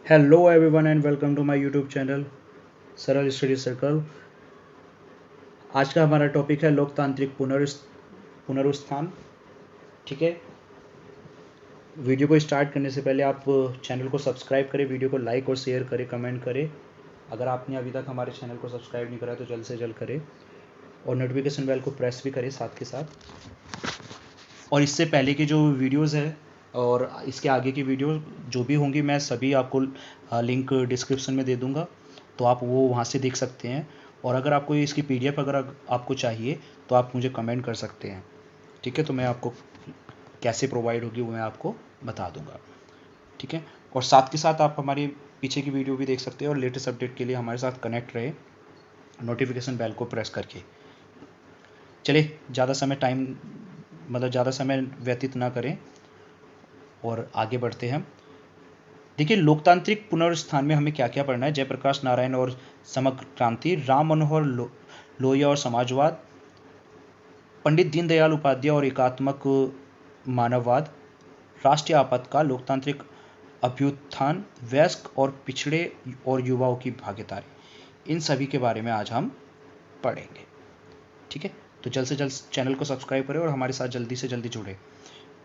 Hello everyone and welcome to my YouTube channel Saral study circle. आज का हमारा topic है लोकतांत्रिक पुनरुत्थान। ठीक है, वीडियो को स्टार्ट करने से पहले आप चैनल को सब्सक्राइब करें, वीडियो को लाइक और शेयर करें, कमेंट करें। अगर आपने अभी तक हमारे चैनल को सब्सक्राइब नहीं करा तो जल्द से जल्द करें और नोटिफिकेशन बेल को प्रेस भी करें साथ के साथ। और इससे पहले की जो वीडियोज़ है और इसके आगे की वीडियो जो भी होंगी मैं सभी आपको लिंक डिस्क्रिप्शन में दे दूंगा, तो आप वो वहाँ से देख सकते हैं। और अगर आपको इसकी पीडीएफ अगर आपको चाहिए तो आप मुझे कमेंट कर सकते हैं। ठीक है, तो मैं आपको कैसे प्रोवाइड होगी वो मैं आपको बता दूंगा। ठीक है, और साथ के साथ आप हमारी पीछे की वीडियो भी देख सकते हैं और लेटेस्ट अपडेट के लिए हमारे साथ कनेक्ट रहे नोटिफिकेशन बेल को प्रेस करके। चलिए, ज़्यादा समय व्यतीत ना करें और आगे बढ़ते हैं। देखिए, लोकतांत्रिक पुनरुत्थान में हमें क्या क्या पढ़ना है। जयप्रकाश नारायण और समग्र क्रांति, राम मनोहर लोहिया और समाजवाद, पंडित दीनदयाल उपाध्याय और एकात्मक मानववाद, राष्ट्रीय आपातकाल, लोकतांत्रिक अभ्युत्थान, वयस्क और पिछड़े और युवाओं की भागीदारी, इन सभी के बारे में आज हम पढ़ेंगे। ठीक है, तो जल्द से जल्द चैनल को सब्सक्राइब करें और हमारे साथ जल्दी से जल्दी जुड़े।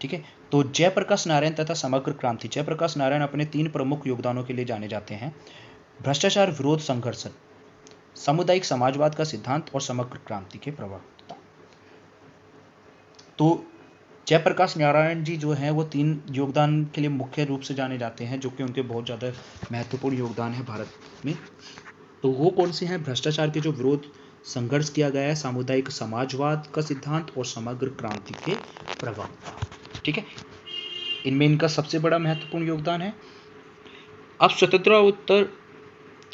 ठीक है, तो जयप्रकाश नारायण तथा समग्र क्रांति। जयप्रकाश नारायण अपने 3 प्रमुख योगदानों के लिए जाने जाते हैं: भ्रष्टाचार विरोध संघर्ष, सामुदायिक समाजवाद का सिद्धांत और समग्र क्रांति के प्रवक्ता। तो जयप्रकाश नारायण जी जो हैं वो 3 योगदान के लिए मुख्य रूप से जाने जाते हैं, जो कि उनके बहुत ज़्यादा महत्वपूर्ण योगदान है भारत में। तो वो कौन से हैं? भ्रष्टाचार के जो विरोध संघर्ष किया गया है, सामुदायिक समाजवाद का सिद्धांत और समग्र क्रांति के प्रवक्ता। ठीक है, इनमें इनका सबसे बड़ा महत्वपूर्ण योगदान है। अब स्वतंत्र उत्तर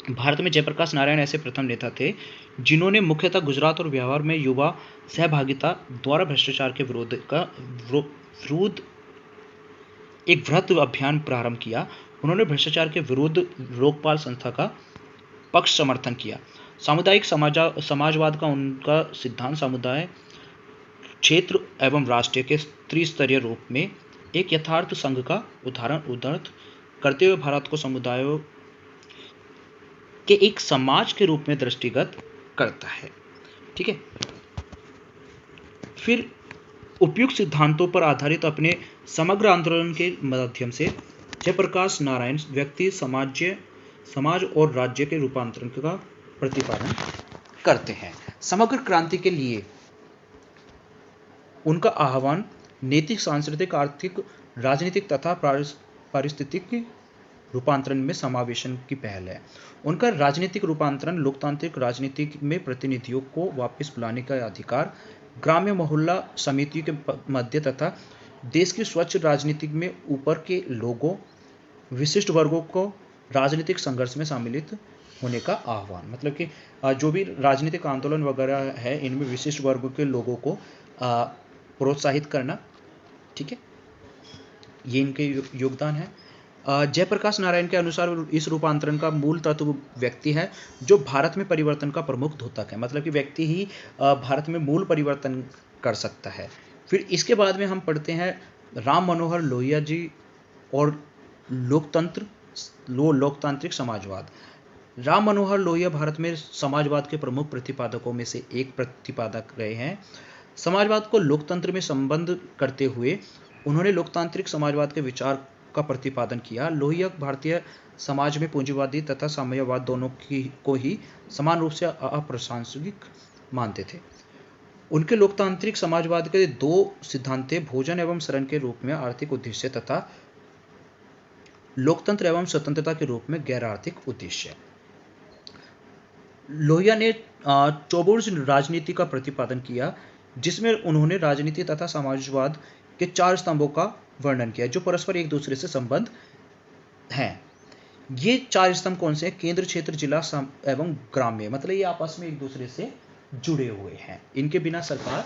भारत में जयप्रकाश नारायण ऐसे प्रथम नेता थे जिन्होंने मुख्यतः गुजरात और बिहार में युवा सहभागिता द्वारा भ्रष्टाचार के विरुद्ध एक वृहत अभियान प्रारंभ किया। उन्होंने भ्रष्टाचार के विरुद्ध लोकपाल संस्था का पक्ष समर्थन किया। सामुदायिक समाजवाद का उनका सिद्धांत समुदाय, क्षेत्र एवं राष्ट्र के त्रिस्तरीय रूप में एक यथार्थ संघ का उदाहरण करते हुए भारत को समुदायों के एक समाज के रूप में दृष्टिगत करता है। ठीक है, फिर उपयुक्त सिद्धांतों पर आधारित अपने समग्र आंदोलन के माध्यम से जयप्रकाश नारायण व्यक्ति, समाज और राज्य के रूपांतरण का प्रतिपादन करते हैं। समग्र क्रांति के लिए उनका आह्वान नैतिक, सांस्कृतिक, आर्थिक, राजनीतिक तथा पारिस्थितिक रूपांतरण में समावेशन की पहल है। उनका राजनीतिक रूपांतरण, लोकतांत्रिक राजनीति में प्रतिनिधियों को वापस बुलाने का अधिकार, ग्राम्य मोहल्ला समितियों के मध्य तथा देश की स्वच्छ राजनीति में ऊपर के लोगों, विशिष्ट वर्गों को राजनीतिक संघर्ष में सम्मिलित होने का आह्वान। मतलब कि जो भी राजनीतिक आंदोलन वगैरह है इनमें विशिष्ट वर्गों के लोगों को प्रोत्साहित करना। ठीक है, ये इनके योगदान है। जयप्रकाश नारायण के अनुसार इस रूपांतरण का मूल तत्व व्यक्ति है, जो भारत में परिवर्तन का प्रमुख द्योतक है। मतलब कि व्यक्ति ही भारत में मूल परिवर्तन कर सकता है। फिर इसके बाद में हम पढ़ते हैं राम मनोहर लोहिया जी और लोकतांत्रिक समाजवाद। राम मनोहर लोहिया भारत में समाजवाद के प्रमुख प्रतिपादकों में से एक प्रतिपादक रहे हैं। समाजवाद को लोकतंत्र में संबंध करते हुए उन्होंने लोकतांत्रिक समाजवाद के विचार का प्रतिपादन किया। लोहिया भारतीय समाज में पूंजीवादी तथा साम्यवाद दोनों को ही समान रूप से अप्रासंगिक मानते थे। उनके लोकतांत्रिक समाजवाद के 2 सिद्धांत थे: भोजन एवं शरण के रूप में आर्थिक उद्देश्य तथा लोकतंत्र एवं स्वतंत्रता के रूप में गैर आर्थिक उद्देश्य। लोहिया ने चौबोर्स राजनीति का प्रतिपादन किया, जिसमें उन्होंने राजनीति तथा समाजवाद के 4 स्तंभों का वर्णन किया जो परस्पर एक दूसरे से संबंध हैं। ये 4 स्तंभ कौन से हैं? केंद्र, क्षेत्र, जिला एवं ग्राम्य। मतलब ये आपस में एक दूसरे से जुड़े हुए हैं। इनके बिना सरकार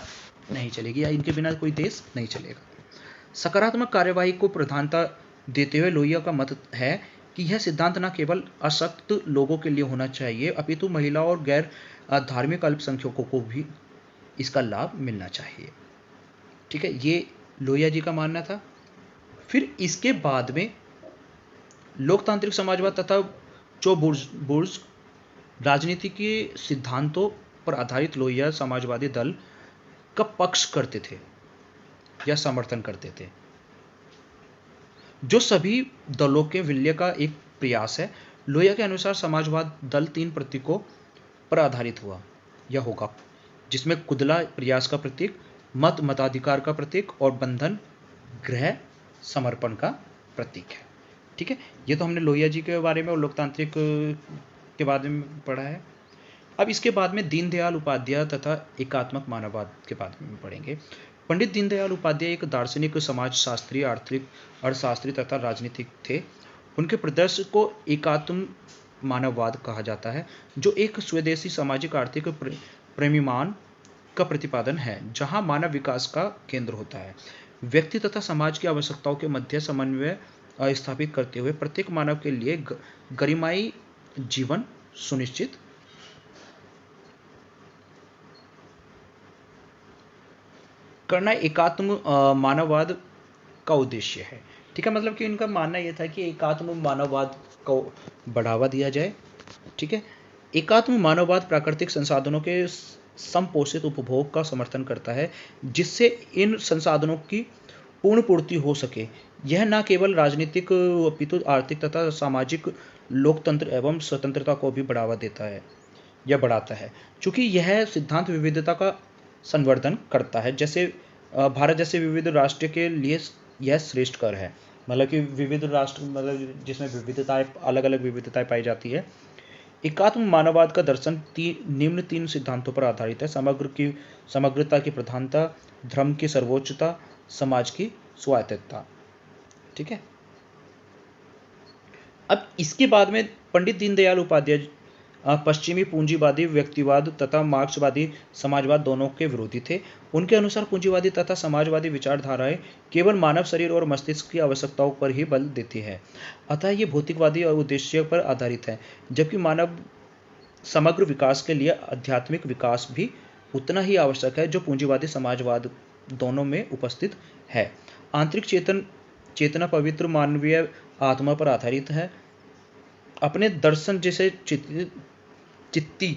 नहीं चलेगी या इनके बिना कोई देश नहीं चलेगा। सकारात्मक कार्यवाही को प्रधानता देते हुए लोहिया का मत है कि यह सिद्धांत न केवल अशक्त लोगों के लिए होना चाहिए अपितु महिलाओं और गैर धार्मिक अल्पसंख्यकों को भी इसका लाभ मिलना चाहिए। ठीक है, ये लोहिया जी का मानना था। फिर इसके बाद में लोकतांत्रिक समाजवाद तथा जो बुर्ज राजनीति के सिद्धांतों पर आधारित लोहिया समाजवादी दल का पक्ष करते थे या समर्थन करते थे, जो सभी दलों के विलय का एक प्रयास है। लोहिया के अनुसार समाजवाद दल 3 प्रतीकों पर आधारित हुआ या होगा, जिसमें कुदला प्रयास का प्रतीक, मत मताधिकार का प्रतीक और बंधन गृह समर्पण का प्रतीक है। ठीक है, ये तो हमने लोहिया जी के बारे में और लोकतांत्रिक के बारे में पढ़ा है। अब इसके बाद में दीनदयाल उपाध्याय तथा एकात्मक मानववाद के बारे में पढ़ेंगे। पंडित दीनदयाल उपाध्याय एक दार्शनिक, समाजशास्त्री, आर्थिक अर्थशास्त्री तथा राजनीतिक थे। उनके प्रदर्श को एकात्म मानववाद कहा जाता है, जो एक स्वदेशी सामाजिक आर्थिक प्रेमीमान का प्रतिपादन है, जहां मानव विकास का केंद्र होता है। व्यक्ति तथा समाज की आवश्यकताओं के मध्य समन्वय स्थापित करते हुए प्रत्येक मानव के लिए गरिमामय जीवन सुनिश्चित करना एकात्म मानववाद का उद्देश्य है। ठीक है, मतलब कि इनका मानना यह था कि एकात्म मानववाद को बढ़ावा दिया जाए। ठीक है, एकात्म मानववाद प्राकृतिक संसाधनों के समपोषित उपभोग का समर्थन करता है, जिससे इन संसाधनों की पूर्ण पूर्ति हो सके। यह न केवल राजनीतिक अपितु आर्थिक तथा सामाजिक लोकतंत्र एवं स्वतंत्रता को भी बढ़ावा देता है या बढ़ाता है, क्योंकि यह सिद्धांत विविधता का संवर्धन करता है। जैसे भारत जैसे विविध राष्ट्र के लिए यह श्रेष्ठ कर है, मतलब कि विविध राष्ट्र मतलब जिसमें विविधताएं, अलग अलग विविधताएं पाई जाती है। एकात्म मानववाद का दर्शन निम्न 3 सिद्धांतों पर आधारित है: समग्रता की प्रधानता, धर्म की सर्वोच्चता, समाज की स्वायत्तता। ठीक है, अब इसके बाद में पंडित दीनदयाल उपाध्याय पश्चिमी पूंजीवादी व्यक्तिवाद तथा मार्क्सवादी समाजवाद दोनों के विरोधी थे। उनके अनुसार पूंजीवादी तथा समाजवादी विचारधाराएं केवल मानव शरीर और मस्तिष्क की आवश्यकताओं पर ही बल देती है, अतः ये भौतिकवादी और उद्देश्य पर आधारित है, जबकि मानव समग्र विकास के लिए आध्यात्मिक विकास भी उतना ही आवश्यक है, जो पूंजीवादी समाजवाद दोनों में उपस्थित है। आंतरिक चेतना पवित्र मानवीय आत्मा पर आधारित है। अपने दर्शन जिसे चित्ती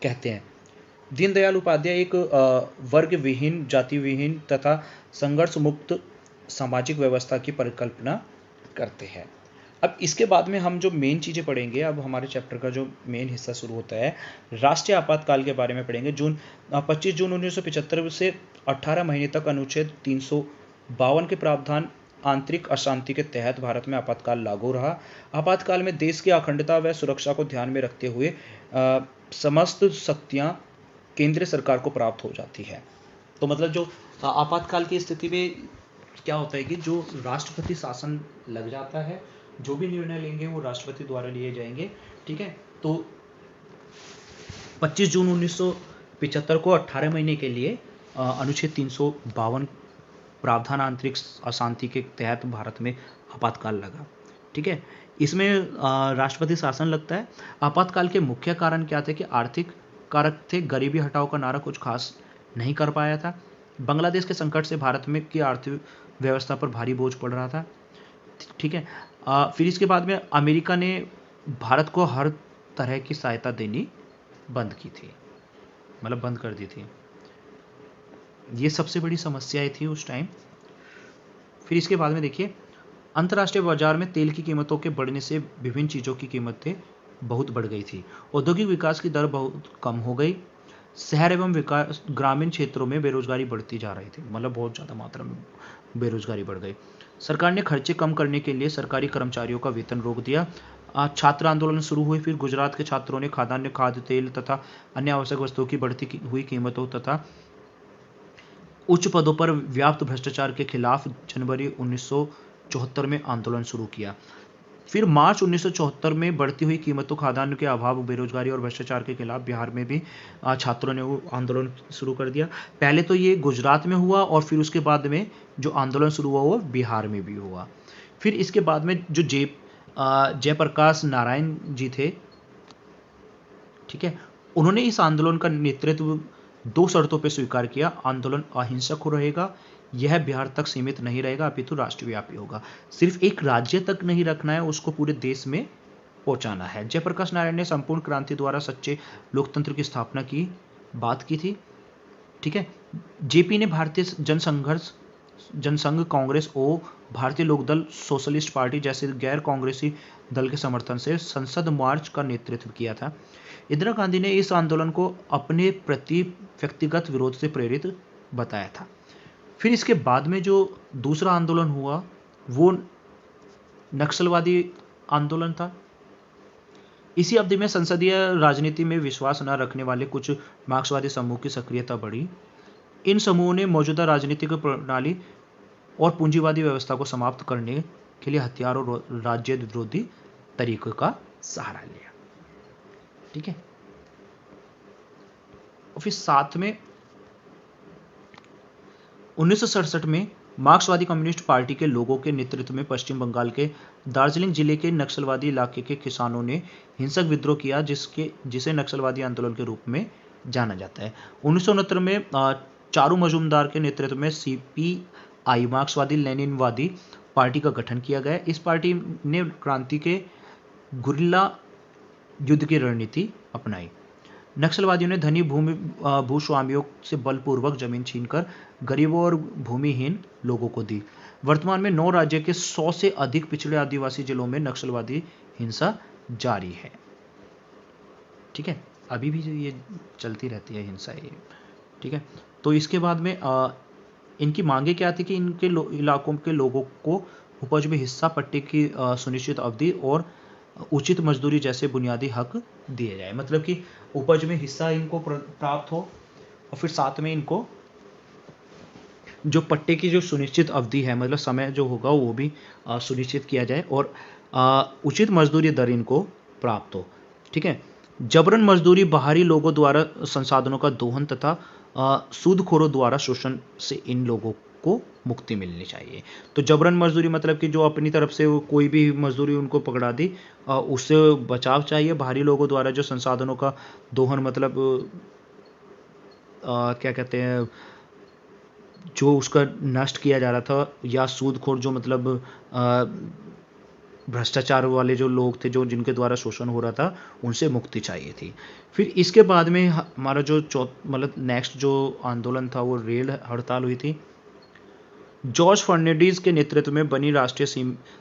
कहते हैं, दीनदयाल उपाध्याय एक वर्ग विहीन, जाति विहीन तथा संघर्ष मुक्त सामाजिक व्यवस्था की परिकल्पना करते हैं। अब इसके बाद में हम जो मेन चीज़ें पढ़ेंगे, अब हमारे चैप्टर का जो मेन हिस्सा शुरू होता है, राष्ट्रीय आपातकाल के बारे में पढ़ेंगे। 25 जून 1975 से 18 महीने तक अनुच्छेद 352 के प्रावधान आंतरिक अशांति के तहत भारत में आपातकाल लागू रहा। आपातकाल में देश की अखंडता व सुरक्षा को ध्यान में रखते हुए समस्त शक्तियां केंद्र सरकार को प्राप्त हो जाती है। तो मतलब जो आपातकाल की स्थिति में क्या होता है कि जो राष्ट्रपति शासन लग जाता है, जो भी निर्णय लेंगे वो राष्ट्रपति द्वारा लिए जाएंगे। ठीक है, तो 25 जून 1975 को 18 महीने के लिए अनुच्छेद 352 प्रावधान आंतरिक अशांति के तहत भारत में आपातकाल लगा। ठीक है, इसमें राष्ट्रपति शासन लगता है। आपातकाल के मुख्य कारण क्या थे कि आर्थिक कारक थे। गरीबी हटाओ का नारा कुछ खास नहीं कर पाया था। बांग्लादेश के संकट से भारत में की आर्थिक व्यवस्था पर भारी बोझ पड़ रहा था। ठीक है, फिर इसके बाद में अमेरिका ने भारत को हर तरह की सहायता देनी बंद की थी, मतलब बंद कर दी थी। ये सबसे बड़ी समस्याएं थी उस टाइम। फिर इसके बाद में देखिए, अंतर्राष्ट्रीय बाजार में तेल की कीमतों के बढ़ने से विभिन्न चीज़ों की कीमतें बहुत बढ़ गई थी। औद्योगिक विकास की दर बहुत कम हो गई। शहर एवं विकास ग्रामीण क्षेत्रों में बेरोजगारी बढ़ती जा रही थी, मतलब बहुत ज़्यादा मात्रा में बेरोजगारी बढ़ गई। सरकार ने खर्चे कम करने के लिए सरकारी कर्मचारियों का वेतन रोक दिया। छात्र आंदोलन शुरू हुए। फिर गुजरात के छात्रों ने खाद्यान्न, खाद्य तेल तथा अन्य आवश्यक वस्तुओं की बढ़ती हुई कीमतों तथा उच्च पदों पर व्याप्त भ्रष्टाचार के खिलाफ जनवरी 1974 में आंदोलन शुरू किया। फिर मार्च 1974 में बढ़ती हुई कीमतों, खाद्यान्न के अभाव, बेरोजगारी और भ्रष्टाचार के खिलाफ बिहार में भी छात्रों ने वो आंदोलन शुरू कर दिया। पहले तो ये गुजरात में हुआ और फिर उसके बाद में जो आंदोलन शुरू हुआ वो बिहार में भी हुआ। फिर इसके बाद में जो जयप्रकाश नारायण जी थे, ठीक है, उन्होंने इस आंदोलन का नेतृत्व 2 शर्तों पर स्वीकार किया। आंदोलन अहिंसक रहेगा, यह बिहार तक सीमित नहीं रहेगा अपितु राष्ट्रव्यापी होगा। सिर्फ एक राज्य तक नहीं रखना है, उसको पूरे देश में पहुंचाना है। जयप्रकाश नारायण ने संपूर्ण क्रांति द्वारा सच्चे लोकतंत्र की स्थापना की बात की थी। ठीक है। जेपी ने भारतीय जनसंघ कांग्रेस और भारतीय लोकदल सोशलिस्ट पार्टी जैसे गैर कांग्रेसी दल के समर्थन से संसद मार्च का नेतृत्व किया था। इंदिरा गांधी ने इस आंदोलन को अपने प्रति व्यक्तिगत विरोध से प्रेरित बताया था। फिर इसके बाद में जो दूसरा आंदोलन हुआ वो नक्सलवादी आंदोलन था। इसी अवधि में संसदीय राजनीति में विश्वास न रखने वाले कुछ मार्क्सवादी समूह की सक्रियता बढ़ी। इन समूहों ने मौजूदा राजनीतिक प्रणाली और पूंजीवादी व्यवस्था को समाप्त करने के लिए हथियार और राज्य विरोधी तरीकों का सहारा लिया। ठीक है। और फिर साथ में 1967 में मार्क्सवादी कम्युनिस्ट पार्टी के लोगों के नेतृत्व में पश्चिम बंगाल के दार्जिलिंग जिले के नक्सलवादी इलाके के किसानों ने हिंसक विद्रोह किया, जिसे नक्सलवादी आंदोलन के रूप में जाना जाता है। 1969 में चारू मजूमदार के नेतृत्व में सीपीआई मार्क्सवादी लेनिनवादी पार्टी का गठन किया गया। इस पार्टी ने क्रांति के गुरिल्ला युद्ध की रणनीति अपनाई। नक्सलवादियों ने धनी भूस्वामियों से बलपूर्वक जमीन छीनकर गरीबों और भूमिहीन लोगों को दी। वर्तमान में 9 राज्य के 100 से अधिक पिछड़े आदिवासी जिलों में नक्सलवादी हिंसा जारी है। ठीक है। अभी भी ये चलती रहती है हिंसा ये। ठीक है। तो इसके बाद में इनकी मांगे क्या थी कि इनके इलाकों के लोगों को उपज में हिस्सा, पट्टे की सुनिश्चित अवधि और उचित मजदूरी जैसे बुनियादी हक दिए जाए। मतलब कि उपज में हिस्सा इनको प्राप्त हो और फिर साथ में इनको जो पट्टे की जो सुनिश्चित अवधि है, मतलब समय जो होगा वो भी सुनिश्चित किया जाए और उचित मजदूरी दर इनको प्राप्त हो। ठीक है। जबरन मजदूरी, बाहरी लोगों द्वारा संसाधनों का दोहन तथा सूदखोरों द्वारा शोषण से इन लोगों को मुक्ति मिलनी चाहिए। तो जबरन मजदूरी मतलब कि जो अपनी तरफ से कोई भी मजदूरी उनको पकड़ा दी, उससे बचाव चाहिए। बाहरी लोगों द्वारा जो संसाधनों का दोहन मतलब क्या कहते हैं, जो उसका नष्ट किया जा रहा था, या सूदखोर जो मतलब भ्रष्टाचार वाले जो लोग थे, जो जिनके द्वारा शोषण हो रहा था, उनसे मुक्ति चाहिए थी। फिर इसके बाद में हमारा जो मतलब नेक्स्ट जो आंदोलन था वो रेल हड़ताल हुई थी। जॉर्ज फर्नांडीज के नेतृत्व में बनी राष्ट्रीय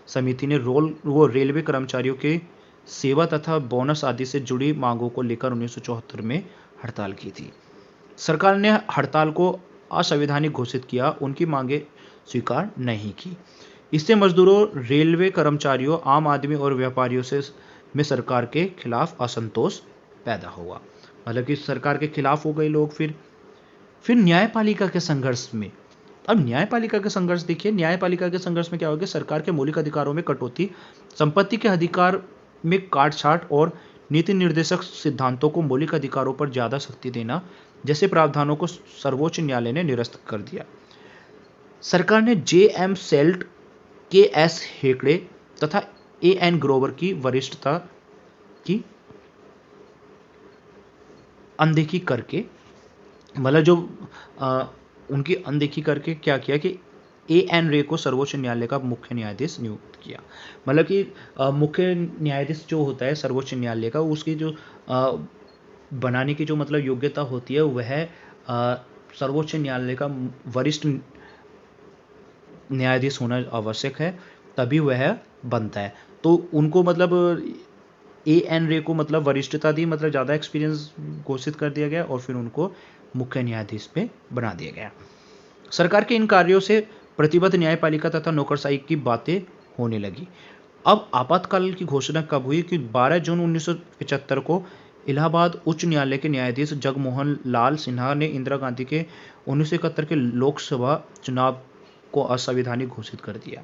समिति ने रेलवे कर्मचारियों के सेवा तथा बोनस आदि से जुड़ी मांगों को लेकर 1974 में हड़ताल की थी। सरकार ने हड़ताल को असंवैधानिक घोषित किया, उनकी मांगें स्वीकार नहीं की। इससे मजदूरों, रेलवे कर्मचारियों, आम आदमी और व्यापारियों में सरकार के खिलाफ असंतोष पैदा हुआ। मतलब कि सरकार के खिलाफ हो गए लोग। फिर न्यायपालिका के संघर्ष में, अब न्यायपालिका के संघर्ष देखिए, न्यायपालिका के संघर्ष में क्या होगा, सरकार के मौलिक अधिकारों में कटौती, संपत्ति के अधिकार में काटछाट और नीति निर्देशक सिद्धांतों को मौलिक अधिकारों पर ज्यादा शक्ति देना जैसे प्रावधानों को सर्वोच्च न्यायालय ने निरस्त कर दिया। सरकार ने जे.एम. Sailed, KS. हेगड़े तथा ए.एन. ग्रोवर की वरिष्ठता की अनदेखी करके, मतलब जो उनकी अनदेखी करके क्या किया कि ए.एन. रे को सर्वोच्च न्यायालय का मुख्य न्यायाधीश नियुक्त किया। मतलब कि मुख्य न्यायाधीश जो होता है सर्वोच्च न्यायालय का, उसकी जो बनाने की जो मतलब योग्यता होती है वह सर्वोच्च न्यायालय का वरिष्ठ न्यायाधीश होना आवश्यक है, तभी वह बनता है। तो उनको मतलब ए.एन. रे को मतलब वरिष्ठता दी, मतलब ज़्यादा एक्सपीरियंस घोषित कर दिया गया और फिर उनको मुख्य न्यायाधीश पे बना दिया गया। सरकार के इन कार्यों से प्रतिबद्ध न्यायपालिका तथा नौकरशाही की बातें होने लगी। अब आपातकाल की घोषणा कब हुई कि 12 जून 1975 को इलाहाबाद उच्च न्यायालय के न्यायाधीश जगमोहन लाल सिन्हा ने इंदिरा गांधी के 1971 के लोकसभा चुनाव को असंवैधानिक घोषित कर दिया।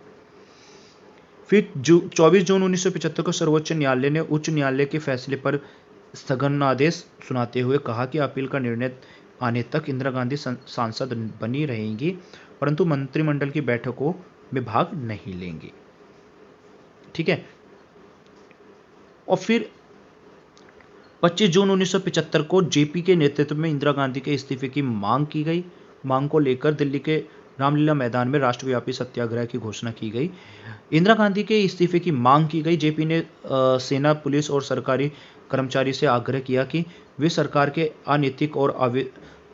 फिर 24 जून 1975 को सर्वोच्च न्यायालय ने उच्च न्यायालय के फैसले पर स्थगनादेश सुनाते हुए कहा कि अपील का निर्णय आने तक इंदिरा गांधी सांसद बनी रहेंगी, परंतु मंत्रिमंडल की बैठकों में भाग नहीं लेंगी। ठीक है। और फिर 25 जून 1975 को जेपी के नेतृत्व में इंदिरा गांधी के इस्तीफे की मांग की गई। मांग को लेकर दिल्ली के रामलीला मैदान में राष्ट्रव्यापी सत्याग्रह की घोषणा की गई। इंदिरा गांधी के इस्तीफे की मांग की गई। जेपी ने सेना, पुलिस और सरकारी कर्मचारी से आग्रह किया कि वे सरकार के अनैतिक और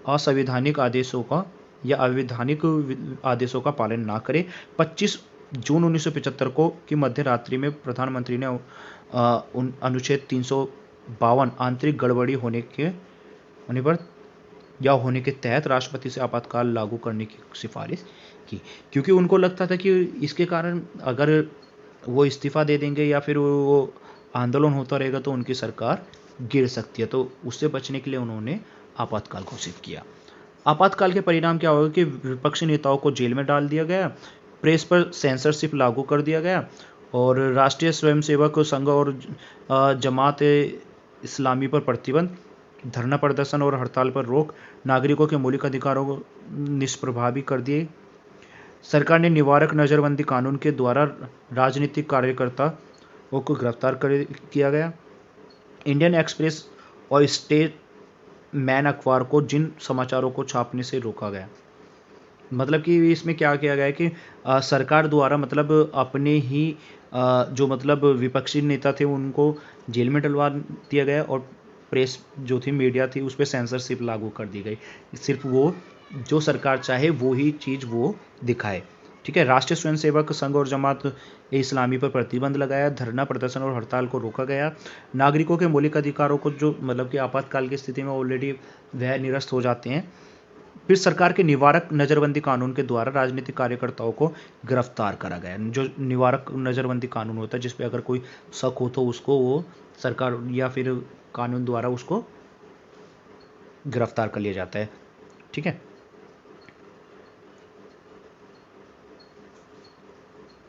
असंवैधानिक आदेशों का या अवैधानिक आदेशों का पालन ना करें। 25 जून 1975 को की मध्य रात्रि में प्रधानमंत्री ने अनुच्छेद 352 आंतरिक गड़बड़ी होने पर या होने के तहत राष्ट्रपति से आपातकाल लागू करने की सिफारिश की, क्योंकि उनको लगता था कि इसके कारण अगर वो इस्तीफा दे देंगे या फिर वो आंदोलन होता रहेगा तो उनकी सरकार गिर सकती है। तो उससे बचने के लिए उन्होंने आपातकाल घोषित किया। आपातकाल के परिणाम क्या होगा कि विपक्षी नेताओं को जेल में डाल दिया गया, प्रेस पर सेंसरशिप लागू कर दिया गया और राष्ट्रीय स्वयंसेवक संघ और जमात इस्लामी पर प्रतिबंध, धरना प्रदर्शन और हड़ताल पर रोक, नागरिकों के मौलिक अधिकारों को निष्प्रभावी कर दिए। सरकार ने निवारक नजरबंदी कानून के द्वारा राजनीतिक कार्यकर्ताओं को गिरफ्तार किया गया। इंडियन एक्सप्रेस और स्टेट मैन अखबार को जिन समाचारों को छापने से रोका गया। मतलब कि इसमें क्या किया गया है कि सरकार द्वारा मतलब अपने ही जो मतलब विपक्षी नेता थे उनको जेल में डलवा दिया गया और प्रेस जो थी, मीडिया थी, उस पर सेंसरशिप लागू कर दी गई। सिर्फ वो जो सरकार चाहे वो ही चीज़ वो दिखाए। ठीक है। राष्ट्रीय स्वयंसेवक संघ और जमात इस्लामी पर प्रतिबंध लगाया, धरना प्रदर्शन और हड़ताल को रोका गया। नागरिकों के मौलिक अधिकारों को जो मतलब कि आपातकाल की स्थिति में ऑलरेडी वह निरस्त हो जाते हैं। फिर सरकार के निवारक नजरबंदी कानून के द्वारा राजनीतिक कार्यकर्ताओं को गिरफ्तार करा गया। जो निवारक नजरबंदी कानून होता है जिसपे अगर कोई शक हो तो उसको वो सरकार या फिर कानून द्वारा उसको गिरफ्तार कर लिया जाता है। ठीक है।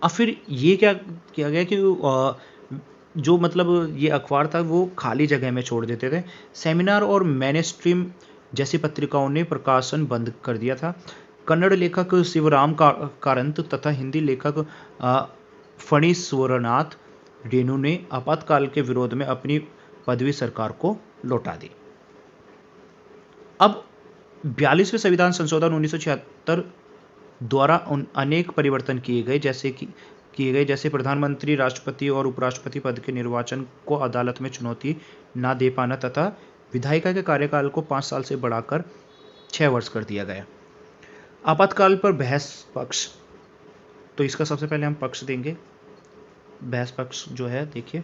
अब फिर ये क्या किया गया कि जो मतलब ये अखबार था वो खाली जगह में छोड़ देते थे। सेमिनार और मेनस्ट्रीम जैसी पत्रिकाओं ने प्रकाशन बंद कर दिया था। कन्नड़ लेखक शिवराम कारंत तथा हिंदी लेखक फणीश्वरनाथ रेणु ने आपातकाल के विरोध में अपनी पदवी सरकार को लौटा दी। अब 42वें संविधान संशोधन 1976 द्वारा अनेक परिवर्तन किए गए जैसे प्रधानमंत्री, राष्ट्रपति और उपराष्ट्रपति पद के निर्वाचन को अदालत में चुनौती ना दे पाना तथा विधायिका के कार्यकाल को 5 साल से बढ़ाकर 6 वर्ष कर दिया गया। आपातकाल पर बहस पक्ष, तो इसका सबसे पहले हम पक्ष देंगे। बहस पक्ष जो है, देखिए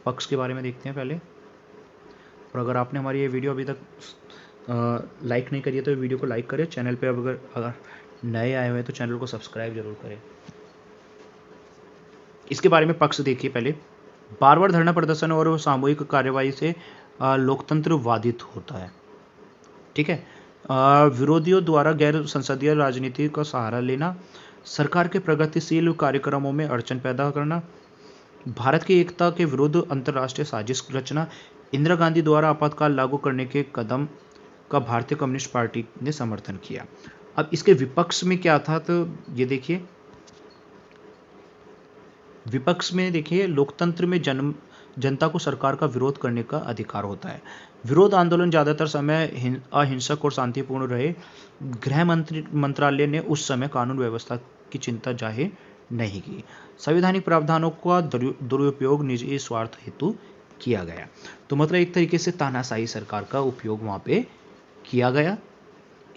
पक्ष के बारे में देखते हैं पहले। और अगर आपने हमारी ये वीडियो अभी तक लाइक नहीं करी है तो वीडियो को लाइक करें। चैनल पे अगर नए आए हुए हैं तो चैनल को सब्सक्राइब जरूर करें। इसके बारे में पक्ष देखिए पहले। बार बार धरना प्रदर्शन और सामूहिक कार्यवाही से लोकतंत्र बाधित होता है। ठीक है। विरोधियों द्वारा गैर संसदीय राजनीति का सहारा लेना, सरकार के प्रगतिशील कार्यक्रमों में अड़चन पैदा करना, भारत की एकता के विरुद्ध अंतर्राष्ट्रीय साजिश रचना, इंदिरा गांधी द्वारा आपातकाल लागू करने के कदम का भारतीय कम्युनिस्ट पार्टी ने समर्थन किया। अब इसके विपक्ष में क्या था, तो ये देखिए विपक्ष में देखिए लोकतंत्र में जनता को सरकार का विरोध करने का अधिकार होता है। विरोध आंदोलन ज्यादातर समय अहिंसक और शांतिपूर्ण रहे। गृह मंत्रालय ने उस समय कानून व्यवस्था की चिंता जाहिर नहीं की। संवैधानिक प्रावधानों का दुरुपयोग निजी स्वार्थ हेतु किया गया। तो मतलब एक तरीके से तानाशाही सरकार का उपयोग वहां पे किया गया।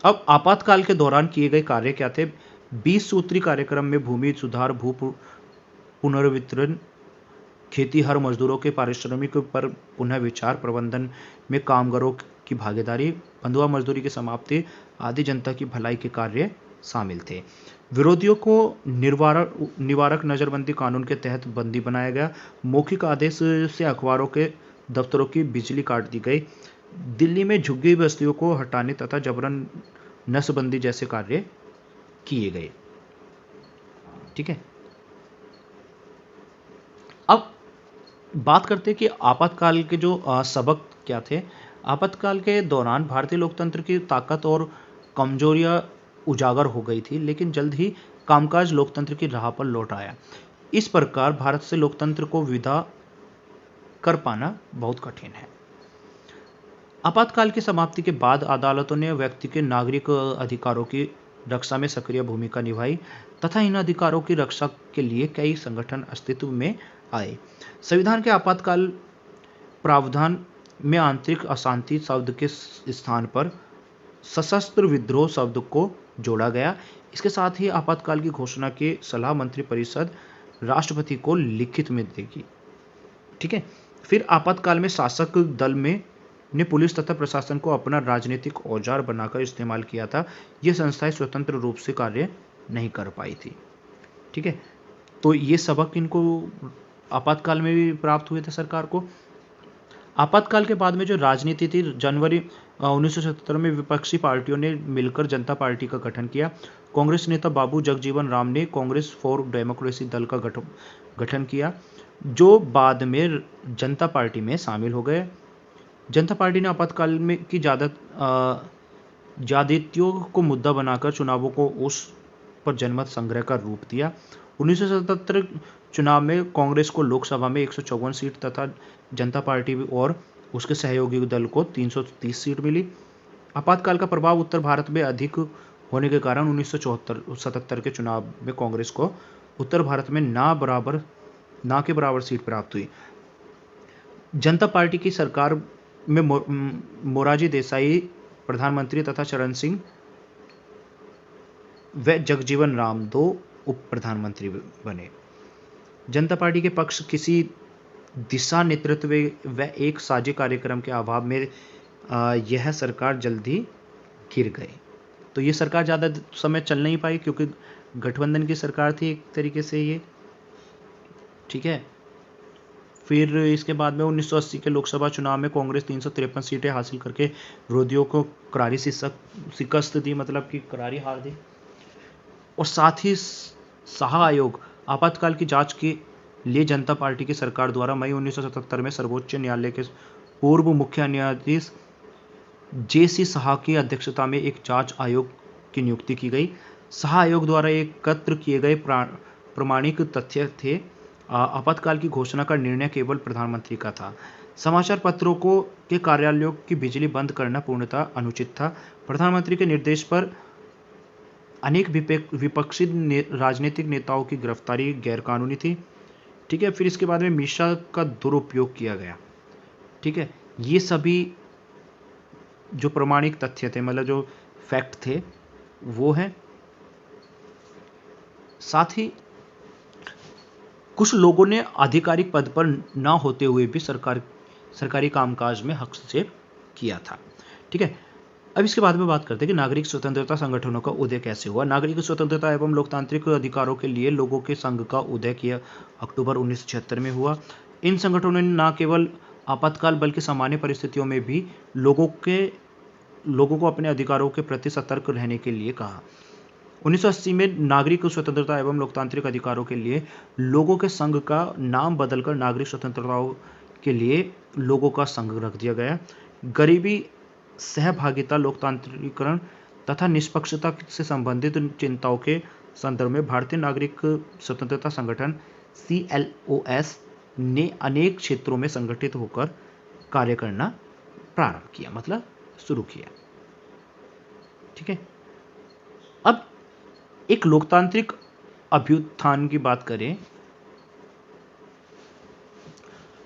अब आपातकाल के दौरान किए गए कार्य क्या थे? 20 सूत्री कार्यक्रम में भूमि सुधार, भू पुनर्वितरण, खेती, हर मजदूरों के पारिश्रमिक पर पुनः विचार, प्रबंधन में कामगारों की भागीदारी, बंधुआ मजदूरी की समाप्ति आदि जनता की भलाई के कार्य शामिल थे। विरोधियों को निवारक नजरबंदी कानून के तहत बंदी बनाया गया। मौखिक आदेश से अखबारों के दफ्तरों की बिजली काट दी गई। दिल्ली में झुग्गी बस्तियों को हटाने तथा जबरन नसबंदी जैसे कार्य किए गए। ठीक है। अब बात करते हैं कि आपातकाल के जो सबक क्या थे। आपातकाल के दौरान भारतीय लोकतंत्र की ताकत और कमजोरियां उजागर हो गई थी, लेकिन जल्द ही कामकाज लोकतंत्र की राह पर लौट आया। इस प्रकार भारत से लोकतंत्र को विदा कर पाना बहुत कठिन है। आपातकाल की समाप्ति के बाद अदालतों ने व्यक्ति के नागरिक अधिकारों की रक्षा में सक्रिय भूमिका निभाई तथा इन अधिकारों की रक्षा के लिए कई संगठन अस्तित्व में आए। संविधान के आपातकाल प्रावधान में आंतरिक अशांति शब्द के स्थान पर सशस्त्र विद्रोह शब्द को जोड़ा गया। इसके साथ ही आपातकाल की घोषणा की सलाह मंत्री परिषद राष्ट्रपति को लिखित में देगी। ठीक है। फिर आपातकाल में शासक दल में ने पुलिस तथा प्रशासन को अपना राजनीतिक औजार बनाकर इस्तेमाल किया था। ये संस्थाएं स्वतंत्र रूप से कार्य नहीं कर पाई थी। ठीक है। तो ये सबक इनको आपातकाल में भी प्राप्त हुए थे सरकार को। आपातकाल के बाद में जो राजनीति थी, जनवरी 1977 में विपक्षी पार्टियों ने मिलकर जनता पार्टी का गठन किया। कांग्रेस नेता बाबू जगजीवन राम ने कांग्रेस फॉर डेमोक्रेसी दल का गठन किया, जो बाद में जनता पार्टी में शामिल हो गए। जनता पार्टी ने आपातकाल में की ज्यादतियों को मुद्दा बनाकर चुनावों को उस पर जनमत संग्रह का रूप दिया। 1977 चुनाव में कांग्रेस को लोकसभा में 154 सीट तथा जनता पार्टी और उसके सहयोगी दल को 330 सीट मिली। आपातकाल का प्रभाव उत्तर भारत में अधिक होने के कारण 1977 के चुनाव में कांग्रेस को उत्तर भारत में ना के बराबर सीट प्राप्त हुई। जनता पार्टी की सरकार में मोरारजी देसाई प्रधानमंत्री तथा चरण सिंह व जगजीवन राम 2 उप प्रधानमंत्री बने। जनता पार्टी के पक्ष किसी दिशा नेतृत्व व एक साझे कार्यक्रम के अभाव में यह सरकार जल्दी गिर गई। तो ये सरकार ज़्यादा समय चल नहीं पाई क्योंकि गठबंधन की सरकार थी एक तरीके से ये। ठीक है। फिर इसके बाद में 1980 के लोकसभा चुनाव में कांग्रेस 353 सीटें हासिल करके विरोधियों को करारी शिकस्त दी, मतलब कि करारी हार दी। और साथ ही शाह आयोग आपातकाल की जांच के लिए जनता पार्टी की सरकार द्वारा मई 1977 में सर्वोच्च न्यायालय के पूर्व मुख्य न्यायाधीश जे.सी. शाह की अध्यक्षता में एक जांच आयोग की नियुक्ति की गई। शाह आयोग द्वारा एकत्र किए गए प्रमाणिक तथ्य थे। आपातकाल की घोषणा का निर्णय केवल प्रधानमंत्री का था। समाचार पत्रों के कार्यालयों की बिजली बंद करना पूर्णतः अनुचित था। प्रधानमंत्री के निर्देश पर अनेक विपक्षी राजनीतिक नेताओं की गिरफ्तारी गैरकानूनी थी। ठीक है। फिर इसके बाद में मीशा का दुरुपयोग किया गया। ठीक है। ये सभी जो प्रमाणिक तथ्य थे, मतलब जो फैक्ट थे, वो हैं। साथ ही कुछ लोगों ने आधिकारिक पद पर ना होते हुए भी सरकारी कामकाज में हस्तक्षेप किया था। ठीक है। अब इसके बाद में बात करते हैं कि नागरिक स्वतंत्रता संगठनों का उदय कैसे हुआ। नागरिक स्वतंत्रता एवं लोकतांत्रिक अधिकारों के लिए लोगों के संघ का उदय किया अक्टूबर 1976 में हुआ। इन संगठनों ने न केवल आपातकाल बल्कि सामान्य परिस्थितियों में भी लोगों को अपने अधिकारों के प्रति सतर्क रहने के लिए कहा। 1980 में नागरिक स्वतंत्रता एवं लोकतांत्रिक अधिकारों के लिए लोगों के संघ का नाम बदलकर नागरिक स्वतंत्रताओं के लिए लोगों का संघ रख दिया गया। गरीबी, सहभागिता, लोकतांत्रिकरण तथा निष्पक्षता से संबंधित चिंताओं के संदर्भ में भारतीय नागरिक स्वतंत्रता संगठन CLOS ने अनेक क्षेत्रों में संगठित होकर कार्य करना प्रारंभ किया, मतलब शुरू किया। ठीक है। अब एक लोकतांत्रिक अभ्युत्थान की बात करें।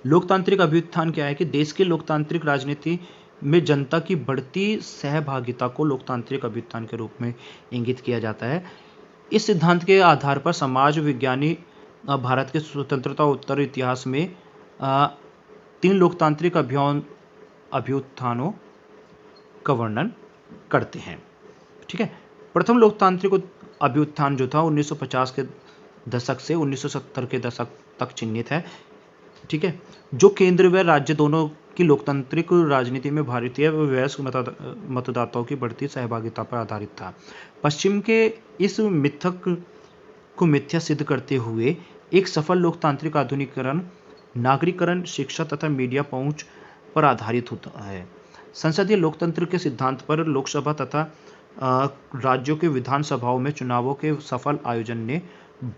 लोकतांत्रिक अभ्युत्थान क्या है कि देश के लोकतांत्रिक राजनीति में जनता की बढ़ती सहभागिता को लोकतांत्रिक अभ्युत्थान के रूप में इंगित किया जाता है। इस सिद्धांत के आधार पर समाज विज्ञानी भारत के स्वतंत्रता उत्तर इतिहास में 3 लोकतांत्रिक अभ्युत्थानों का वर्णन करते हैं। ठीक है। प्रथम लोकतांत्रिक अभ्युत्थान जो था 1950 के दशक से 1970 के दशक तक चिन्हित है। ठीक है। जो केंद्र व राज्य दोनों की लोकतांत्रिक राजनीति में भारतीय व वयस्क मतदाताओं की बढ़ती सहभागिता पर आधारित था। पश्चिम के इस मिथक को मिथ्या सिद्ध करते हुए एक सफल लोकतांत्रिक आधुनिकीकरण नागरिकरण, शिक्षा तथा मीडिया पहुंच पर आधारित होता है। संसदीय लोकतंत्र के सिद्धांत पर लोकसभा तथा राज्यों के विधानसभाओं में चुनावों के सफल आयोजन ने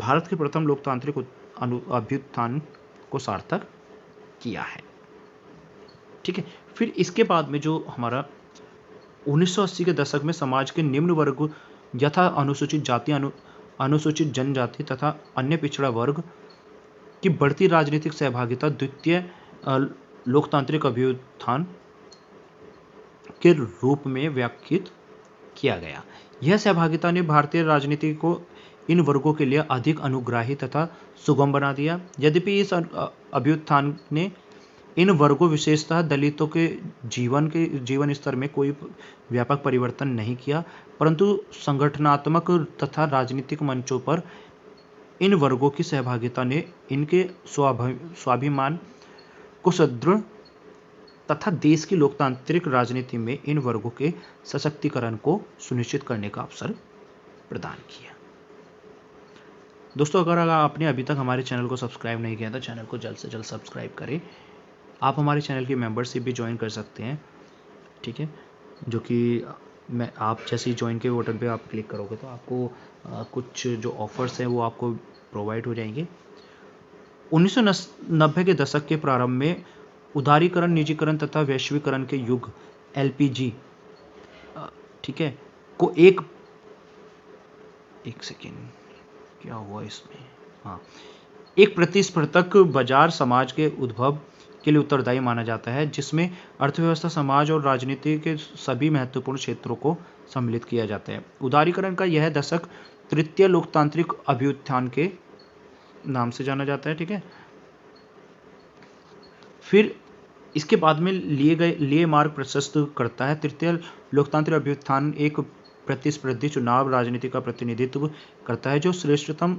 भारत के प्रथम लोकतांत्रिक अभ्युत्थान को सार्थक किया है। ठीक है। फिर इसके बाद में जो हमारा 1980 के दशक में समाज के निम्न यथा अनुसूचित जाति, अनुसूचित जनजाति तथा अन्य पिछड़ा वर्ग की बढ़ती राजनीतिक सहभागिता द्वितीय लोकतांत्रिक अभ्युत्थान के रूप में व्याख्यायित किया गया। यह सहभागिता ने भारतीय राजनीति को इन वर्गों के लिए अधिक अनुग्राही तथा सुगम बना दिया। यद्यपि इस अभ्युत्थान ने इन वर्गों, विशेषतः दलितों के जीवन स्तर में कोई व्यापक परिवर्तन नहीं किया, परंतु संगठनात्मक तथा राजनीतिक मंचों पर इन वर्गों की सहभागिता ने इनके स्वाभिमान को सुदृढ़ तथा देश की लोकतांत्रिक राजनीति में इन वर्गों के सशक्तिकरण को सुनिश्चित करने का अवसर प्रदान किया। दोस्तों, अगर आपने अभी तक हमारे चैनल को सब्सक्राइब नहीं किया तो चैनल को जल्द से जल्द सब्सक्राइब करें। आप हमारे चैनल की मेंबरशिप भी ज्वाइन कर सकते हैं, ठीक है, जो कि आप जैसे ही ज्वाइन के बटन पे आप क्लिक करोगे तो आपको कुछ जो ऑफर्स हैं वो आपको प्रोवाइड हो जाएंगे। 1990 के दशक के प्रारंभ में उदारीकरण, निजीकरण तथा वैश्वीकरण के युग LPG, ठीक है, को एक सेकेंड, क्या हुआ इसमें, हाँ, एक प्रतिस्पर्धक बाजार समाज के उद्भव के लिए उत्तरदायी माना जाता है, जिसमें अर्थव्यवस्था, समाज और राजनीति के सभी महत्वपूर्ण क्षेत्रों को सम्मिलित किया जाता है। उदारीकरण का यह दशक तृतीय लोकतांत्रिक अभ्युत्थान के नाम से जाना जाता है, ठीक है। फिर इसके बाद में लिए मार्ग प्रशस्त करता है। तृतीय लोकतांत्रिक अभ्युत्थान एक प्रतिस्पर्धी चुनाव राजनीति का प्रतिनिधित्व करता है, जो श्रेष्ठतम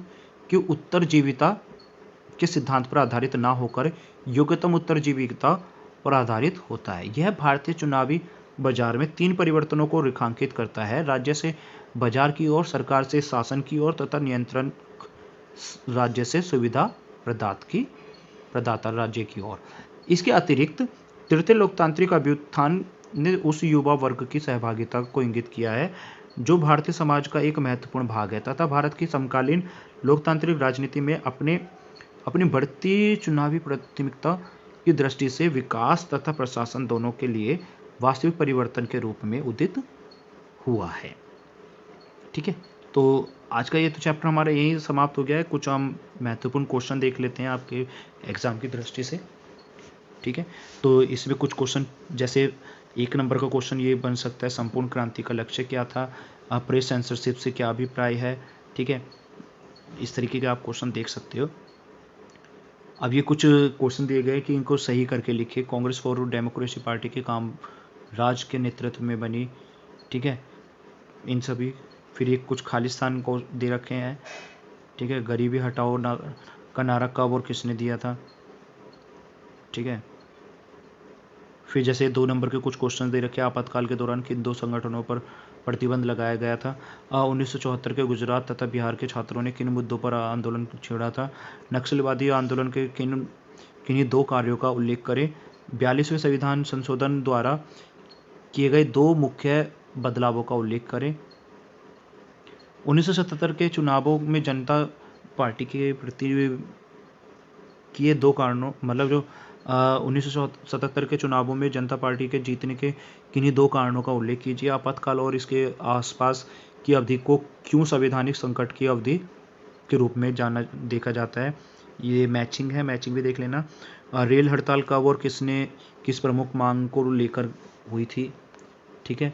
की उत्तरजीविता के सिद्धांत पर आधारित ना होकर योग्यतम उत्तरजीविता पर आधारित होता है। यह भारतीय चुनावी बाजार में 3 परिवर्तनों को रेखांकित करता है: राज्य से बाजार की ओर, सरकार से शासन की ओर तथा नियंत्रण राज्य से सुविधा प्रदाता राज्य की ओर। इसके अतिरिक्त तृतीय लोकतांत्रिक अभ्युत्थान ने उस युवा वर्ग की सहभागिता को इंगित किया है जो भारतीय समाज का एक महत्वपूर्ण भाग है तथा भारत की समकालीन लोकतांत्रिक राजनीति में अपनी बढ़ती चुनावी प्राथमिकता की दृष्टि से विकास तथा प्रशासन दोनों के लिए वास्तविक परिवर्तन के रूप में उदित हुआ है। ठीक है, तो आज का ये तो चैप्टर हमारा यही समाप्त हो गया है। कुछ हम महत्वपूर्ण क्वेश्चन देख लेते हैं आपके एग्जाम की दृष्टि से। ठीक है, तो इसमें कुछ क्वेश्चन, जैसे 1 नंबर का क्वेश्चन ये बन सकता है, संपूर्ण क्रांति का लक्ष्य क्या था, प्रेस सेंसरशिप से क्या अभिप्राय है। ठीक है, इस तरीके के आप क्वेश्चन देख सकते हो। अब ये कुछ क्वेश्चन दिए गए कि इनको सही करके लिखिए। कांग्रेस फॉर डेमोक्रेसी पार्टी के काम राज के नेतृत्व में बनी। ठीक है, इन सभी। फिर एक कुछ खालिस्तान को दे रखे हैं। ठीक है, गरीबी हटाओ का नारा कब और किसने दिया था। ठीक है, फिर जैसे 2 नंबर के कुछ क्वेश्चन दे रखे हैं, आपातकाल के दौरान किन 2 संगठनों पर प्रतिबंध लगाया गया था। 1974 के गुजरात तथा बिहार के छात्रों ने किन मुद्दों पर आंदोलन छेड़ा था। नक्सलवादी आंदोलन के किन्हीं 2 कार्यों का उल्लेख करें। 42वें संविधान संशोधन द्वारा किए गए 2 मुख्य बदलावों का उल्लेख करें। 1977 के चुनावों में जनता पार्टी के प्रति किए 2 कारणों, मतलब जो 1977 के चुनावों में जनता पार्टी के जीतने के किन्हीं 2 कारणों का उल्लेख कीजिए। आपातकाल और इसके आसपास की अवधि को क्यों संवैधानिक संकट की अवधि के रूप में देखा जाता है। ये मैचिंग है, मैचिंग भी देख लेना। रेल हड़ताल कब और किस प्रमुख मांग को लेकर हुई थी। ठीक है,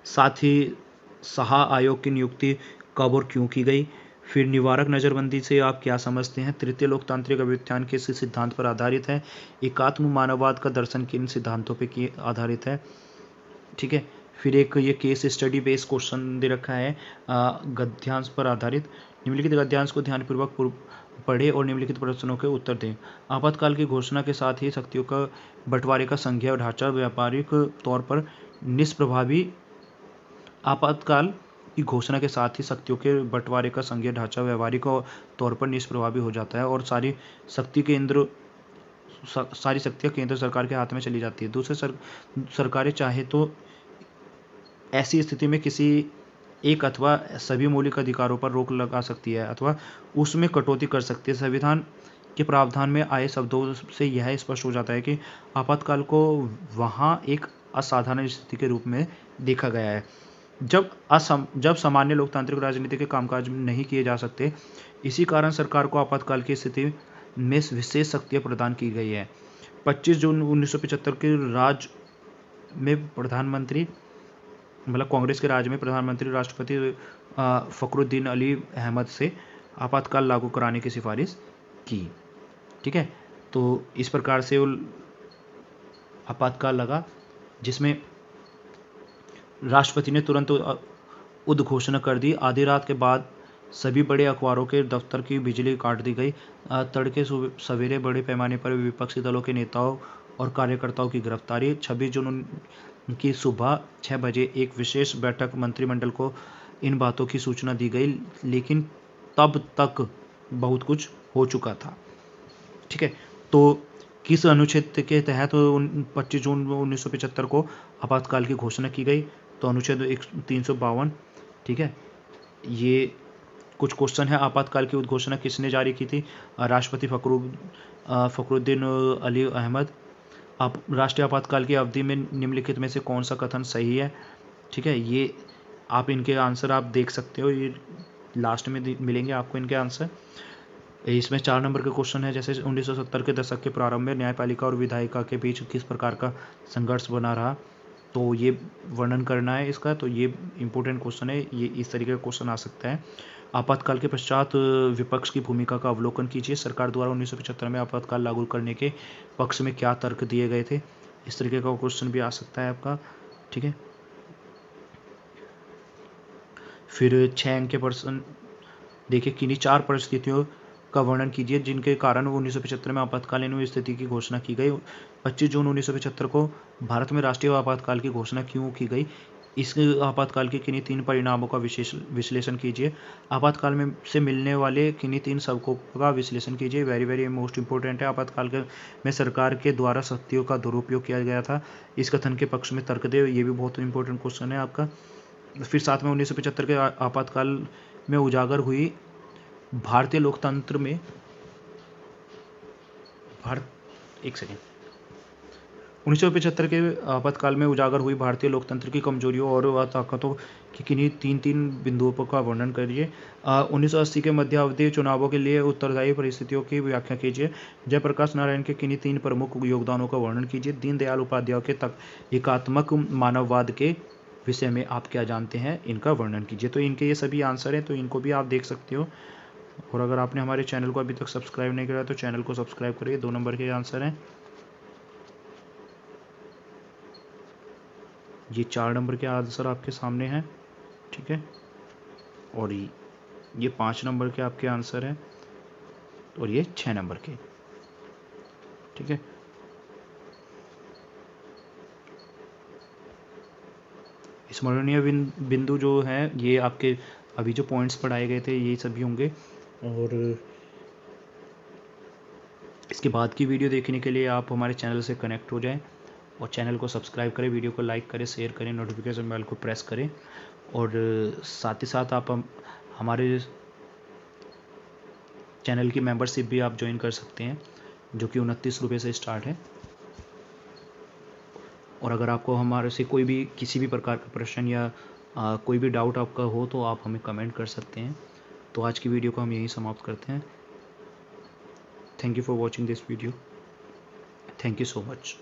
साथ ही साहा आयोग की नियुक्ति कब और क्यों की गई। फिर निवारक नज़रबंदी से आप क्या समझते हैं। तृतीय लोकतांत्रिक अभ्युत्थान किस सिद्धांत पर आधारित है। एकात्म मानववाद का दर्शन किन सिद्धांतों पर आधारित है। ठीक है, फिर एक ये केस स्टडी बेस्ड क्वेश्चन दे रखा है, गद्यांश पर आधारित। निम्नलिखित गद्यांश को ध्यानपूर्वक पढ़े और निम्नलिखित प्रश्नों के उत्तर दें। आपातकाल की घोषणा के साथ ही शक्तियों का बंटवारे का संघीय ढांचा व्यापारिक तौर पर निष्प्रभावी। आपातकाल की घोषणा के साथ ही शक्तियों के बंटवारे का संघीय ढांचा व्यावहारिक तौर पर निष्प्रभावी हो जाता है और सारी शक्तियां केंद्र सरकार के हाथ में चली जाती है। दूसरे सरकारें चाहे तो ऐसी स्थिति में किसी एक अथवा सभी मौलिक अधिकारों पर रोक लगा सकती है अथवा उसमें कटौती कर सकती है। संविधान के प्रावधान में आए शब्दों से यह स्पष्ट हो जाता है कि आपातकाल को वहाँ एक असाधारण स्थिति के रूप में देखा गया है जब सामान्य लोकतांत्रिक राजनीति के कामकाज नहीं किए जा सकते, इसी कारण सरकार को आपातकाल की स्थिति में विशेष शक्तियां प्रदान की गई है। 25 जून 1975 के राज में प्रधानमंत्री, मतलब कांग्रेस के राज में प्रधानमंत्री राष्ट्रपति फखरुद्दीन अली अहमद से आपातकाल लागू कराने की सिफारिश की। ठीक है, तो इस प्रकार से आपातकाल लगा, जिसमें राष्ट्रपति ने तुरंत उद्घोषणा कर दी। आधी रात के बाद सभी बड़े अखबारों के दफ्तर की बिजली काट दी गई। तड़के सवेरे बड़े पैमाने पर विपक्षी दलों के नेताओं और कार्यकर्ताओं की गिरफ्तारी। 26 जून की सुबह 6 बजे एक विशेष बैठक मंत्रिमंडल को इन बातों की सूचना दी गई, लेकिन तब तक बहुत कुछ हो चुका था। ठीक है, तो किस अनुच्छेद के तहत 25 जून 1975 को आपातकाल की घोषणा की गई? तो अनुच्छेद 352। ठीक है, ये कुछ क्वेश्चन है। आपातकाल की उद्घोषणा किसने जारी की थी? राष्ट्रपति फखरुद्दीन अली अहमद। राष्ट्रीय आपातकाल की अवधि में निम्नलिखित में से कौन सा कथन सही है? ठीक है, ये आप इनके आंसर आप देख सकते हो, ये लास्ट में मिलेंगे आपको इनके आंसर। इसमें 4 नंबर के क्वेश्चन है, जैसे 1970 के दशक के प्रारंभ में न्यायपालिका और विधायिका के बीच किस प्रकार का संघर्ष बना रहा, तो ये वर्णन करना है इसका। तो ये इंपॉर्टेंट क्वेश्चन है, ये इस तरीके का क्वेश्चन आ सकता है। आपातकाल के पश्चात विपक्ष की भूमिका का अवलोकन कीजिए। सरकार द्वारा 1975 में आपातकाल लागू करने के पक्ष में क्या तर्क दिए गए थे? इस तरीके का क्वेश्चन भी आ सकता है आपका। ठीक है, फिर 6 अंक के प्रश्न देखिए, किन्हीं 4 परिस्थितियों का वर्णन कीजिए जिनके कारण 1975 में आपातकालीन स्थिति की घोषणा की गई। 25 जून 1975 को भारत में राष्ट्रीय आपातकाल की घोषणा क्यों की गई? इस आपातकाल के किन्हीं 3 परिणामों का विश्लेषण कीजिए। आपातकाल में से मिलने वाले किन्हीं 3 सबकों का विश्लेषण कीजिए। वेरी वेरी मोस्ट इंपोर्टेंट है। आपातकाल में सरकार के द्वारा शक्तियों का दुरुपयोग किया गया था, इस कथन के पक्ष में तर्क दे। ये भी बहुत इंपॉर्टेंट क्वेश्चन है आपका। फिर साथ में 1975 के आपातकाल में उजागर हुई भारतीय लोकतंत्र में एक सेकेंड 1975 के आपातकाल में उजागर हुई भारतीय लोकतंत्र की कमजोरियों और ताकतों की किन्हीं 3 बिंदुओं का वर्णन करिए। 1980 के मध्यावधि चुनावों के लिए उत्तरदायी परिस्थितियों की व्याख्या कीजिए। जयप्रकाश नारायण के किन्हीं 3 प्रमुख योगदानों का वर्णन कीजिए। दीनदयाल उपाध्याय के एकात्मक मानववाद के विषय में आप क्या जानते हैं, इनका वर्णन कीजिए। तो इनके ये सभी आंसर हैं, तो इनको भी आप देख सकते हो। और अगर आपने हमारे चैनल को अभी तक सब्सक्राइब नहीं किया तो चैनल को सब्सक्राइब करिए। 2 नंबर के आंसर हैं। ये 4 नंबर के आंसर आपके सामने हैं। ठीक है, और ये 5 नंबर के आपके आंसर हैं, और ये 6 नंबर के। ठीक है, स्मरणीय बिंदु जो है ये आपके अभी जो पॉइंट्स पढ़ाए गए थे ये सभी होंगे। और इसके बाद की वीडियो देखने के लिए आप हमारे चैनल से कनेक्ट हो जाएं और चैनल को सब्सक्राइब करें, वीडियो को लाइक करें, शेयर करें, नोटिफिकेशन बेल को प्रेस करें। और साथ ही साथ आप हमारे चैनल की मेंबरशिप भी आप ज्वाइन कर सकते हैं, जो कि 29 रुपये से स्टार्ट है। और अगर आपको हमारे से कोई भी किसी भी प्रकार का प्रश्न या कोई भी डाउट आपका हो तो आप हमें कमेंट कर सकते हैं। तो आज की वीडियो को हम यहीं समाप्त करते हैं। Thank you for watching this video. Thank you so much.